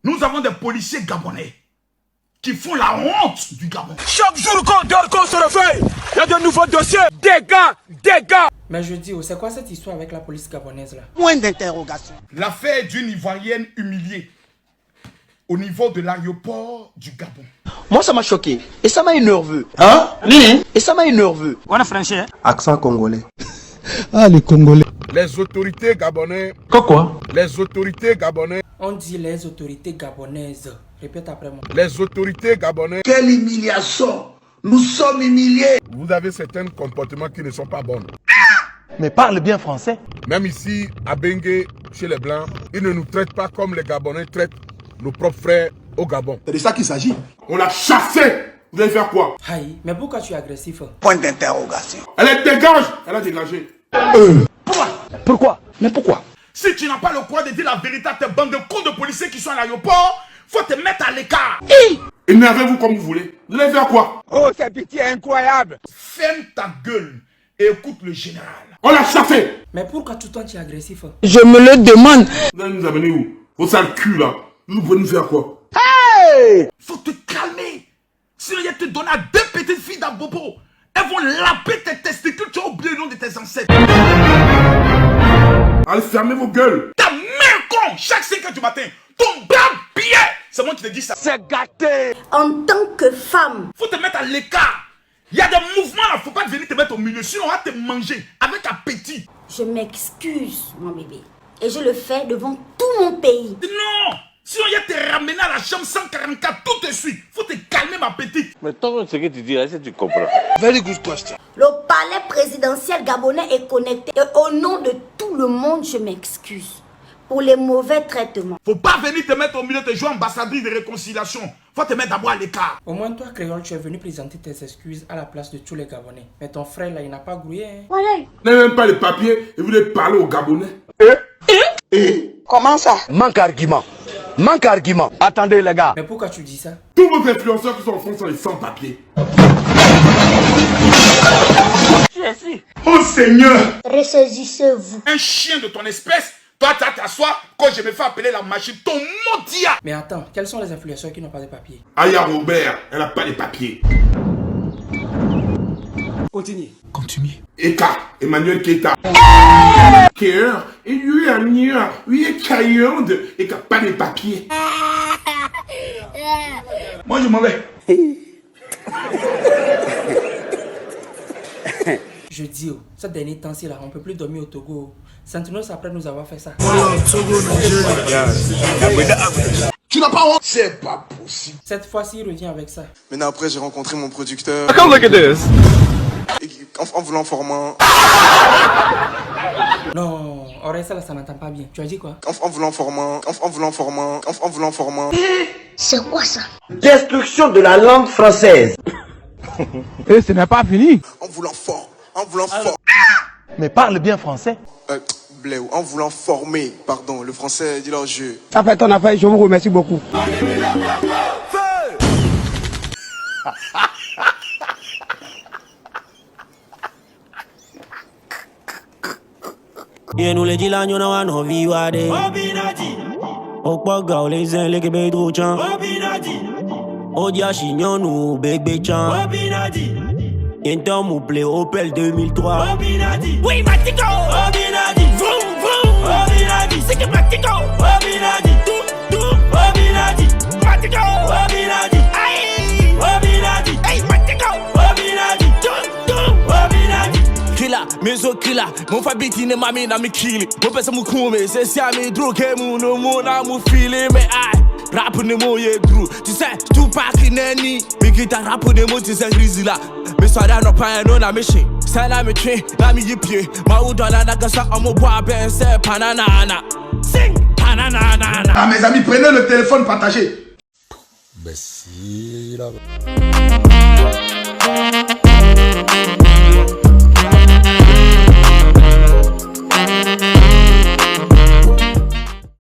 Nous avons des policiers gabonais qui font la honte du Gabon. Chaque jour qu'on dort, qu'on se réveille, il y a de nouveaux dossiers. Dégâts. Mais je dis, c'est quoi cette histoire avec la police gabonaise là? Point d'interrogation. L'affaire d'une Ivoirienne humiliée au niveau de l'aéroport du Gabon. Moi, ça m'a choqué. Et ça m'a énervé. Hein? Et ça m'a énervé. On a français. Accent congolais. Ah, les Congolais. Les autorités gabonaises. Quoi? Les autorités gabonaises. On dit les autorités gabonaises. Répète après moi. Les autorités gabonaises. Quelle humiliation! Nous sommes humiliés! Vous avez certains comportements qui ne sont pas bons. Mais parle bien français. Même ici, à Bengue, chez les Blancs, ils ne nous traitent pas comme les Gabonais traitent nos propres frères au Gabon. C'est de ça qu'il s'agit. On l'a chassée! Vous allez faire quoi? Aïe, mais pourquoi tu es agressif? Point d'interrogation. Elle dégage! Elle a dégagé. Pourquoi? Mais pourquoi? Si tu n'as pas le courage de dire la vérité à tes bandes de cons de policiers qui sont à l'aéroport, faut te mettre à l'écart. Énervez-vous comme vous voulez. Vous allez faire quoi? Oh, c'est pitié incroyable. Ferme ta gueule et écoute le général. On l'a chassé! Mais pourquoi tout le temps tu es agressif? Je me le demande. Vous allez nous amener où? Vos sales culs là. Vous pouvez nous faire quoi? Faut te calmer. Sinon, il te donner à deux petites filles d'Abobo. Elles vont laper tes testicules. Tu as oublié le nom de tes ancêtres. Allez, fermez vos gueules. Ta mère con, chaque 5 heures du matin, ton bras billet. C'est moi qui te dis ça. C'est gâté. En tant que femme, Faut te mettre à l'écart. Il y a des mouvements là, faut pas venir te mettre au milieu. Sinon, on va te manger avec appétit. je m'excuse, mon bébé. Et je le fais devant tout mon pays. Non. Sinon, il y a te ramener à la chambre 144 tout de suite. Faut te calmer, ma petite. Mais tant ce que tu dis là, est-ce que tu comprends? Very good question. Le palais présidentiel gabonais est connecté. Et au nom de tout le monde, je m'excuse pour les mauvais traitements. Faut pas venir te mettre au milieu de jouer ambassadrice de réconciliation. Faut te mettre d'abord à l'écart. Au moins toi, Créole, tu es venu présenter tes excuses à la place de tous les Gabonais. Mais ton frère là, il n'a pas grouillé. Hein? Voilà. Vous n'avez même pas les papiers et vous voulez parler aux Gabonais. Comment ça? Manque argument. Manque argument. Attendez les gars. Mais pourquoi tu dis ça? Tous vos influenceurs qui sont en France sont les sans-papiers. Oh Seigneur! Ressaisissez-vous. Un chien de ton espèce, toi tu t'assois quand je me fais appeler la machine, ton maudit! Mais attends, quels sont les influenceurs qui n'ont pas de papier? Aya Robert, elle n'a pas les papiers. Continue. Eka, Emmanuel Keita. Kéer, et lui a mis un, lui est caillonde, et qui n'a pas les papiers. Moi je m'en vais. Je dis, oh, ce dernier temps-ci là, on peut plus dormir au Togo. Sentinels après nous avoir fait ça. Tu n'as pas honte? C'est pas possible. Cette fois-ci, il revient avec ça. Maintenant après j'ai rencontré mon producteur Come look at this. et en voulant former Non, oreille ça là, ça n'entend pas bien. Tu as dit quoi? en voulant former C'est quoi ça? Destruction de la langue française. Et ce n'est pas fini. en voulant Mais parle bien français. Bléou, en voulant former, pardon, le français dit leur jeu. Ça fait ton affaire, je vous remercie beaucoup. Et nous les dit là, nous n'avons pas vivre. Au Paga, les uns, les Québécois, chan. Au Diachignon, nous, bébé, chan. Inter, mou play Opel 2003. Oui, Matico! Vroom, vroom! C'est que Matico! Matico! Aïe! Hey, Matico! Killer, meso killer, mon fabiti ne mami na mi kili. Mon pesa mu kume, se si ami dro ke mu no mo na mu fili me ai. Rap ne mo ye dro. Tu sais, tout pas qui neni. Mi kita rap ne mo tu sais grizzly là. Me so da no pa no na me shi. Say na me train, na mi yipie. Ma u dola na gasa omo boa ben se panana. Sing panana. Ah mes amis, prenez le téléphone, partagez. Ben si là.